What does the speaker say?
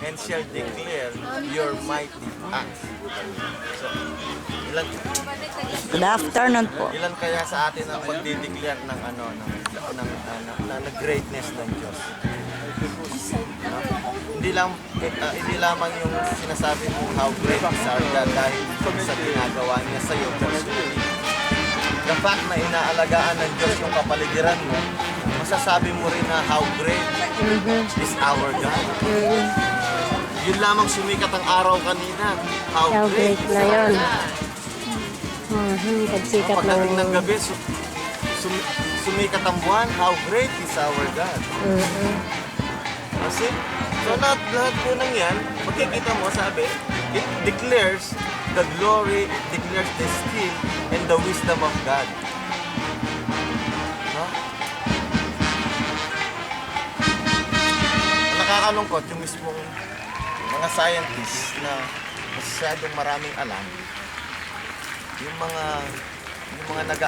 and shall declare your mighty acts. So, Good afternoon po. ilan kaya sa atin ang magdi-declare ng ng greatness ng Diyos? No? Hindi lamang yung sinasabi mo how great is our God dahil sa ginagawa niya sa iyo personally. The fact na inaalagaan ng Diyos yung kapaligiran mo, masasabi mo rin na how great is our God. Yun lamang sumikat ang araw kanina. How How great great is na our yun. God. Pagsikat Pagdating ng ng... gabi, sumikat ang buwan, how great is our God. Kasi, so lahat po ng yan, makikita mo, sabi, it declares the glory, it declares the skill and the wisdom of God. No? Nakakalungkot yung mismong mga scientists na masyadong maraming alam, yung mga nag